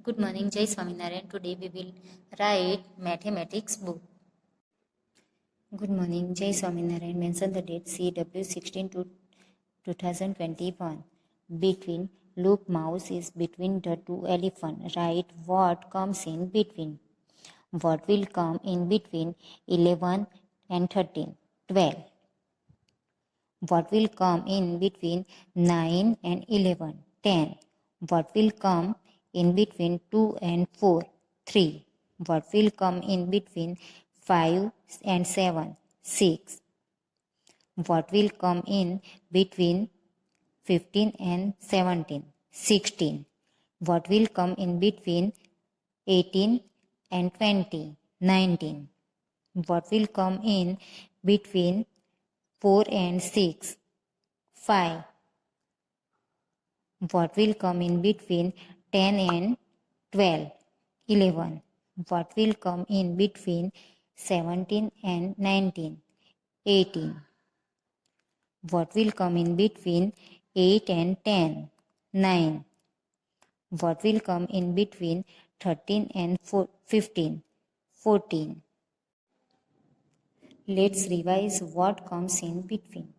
Good morning, Jai Swaminarayan. Today we will write mathematics book. Good morning, Jai Swaminarayan. Mention the date CW 16 to 2021. Between loop mouse is between the two elephant. Write what comes in between. What will come in between 11 and 13? 12. What will come in between 9 and 11? 10. What will come in between 2 and 4? 3. What will come in between 5 and 7? 6. What will come in between 15 and 17? 16. What will come in between 18 and 20? 19. What will come in between 4 and 6? 5. What will come in between 10 and 12? 11. What will come in between 17 and 19? 18. What will come in between 8 and 10? 9. What will come in between 13 and 15? 14. Let's revise what comes in between.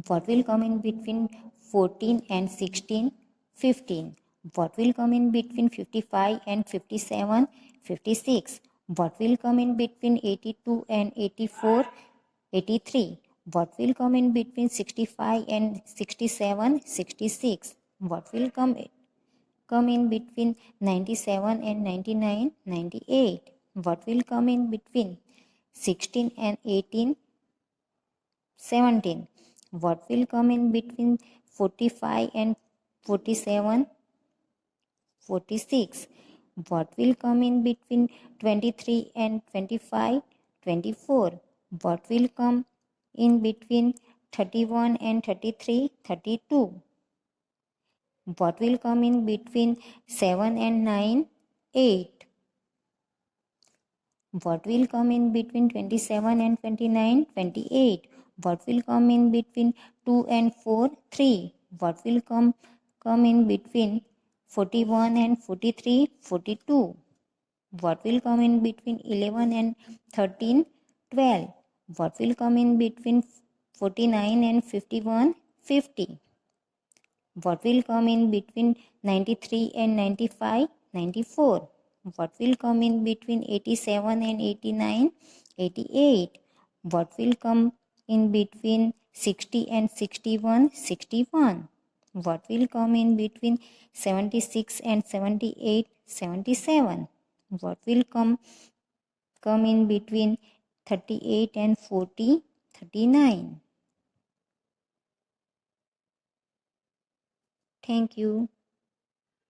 What will come in between 14 and 16? 15. What will come in between 55 and 57? 56. What will come in between 82 and 84? 83. What will come in between 65 and 67? 66. What will come in between 97 and 99? 98. What will come in between 16 and 18? 17. What will come in between 45 and 47? 46. What will come in between 23 and 25? 24. What will come in between 31 and 33? 32. What will come in between 7 and 9? 8. What will come in between 27 and 29? 28. What will come in between 2 and 4? 3. What will come in between 41 and 43? 42. What will come in between 11 and 13? 12. What will come in between 49 and 51? 50. What will come in between 93 and 95? 94. What will come in between 87 and 89? 88. What will come in between 60 and 61? 61. What will come in between 76 and 78? 77. What will come in between 38 and 40? 39. Thank you.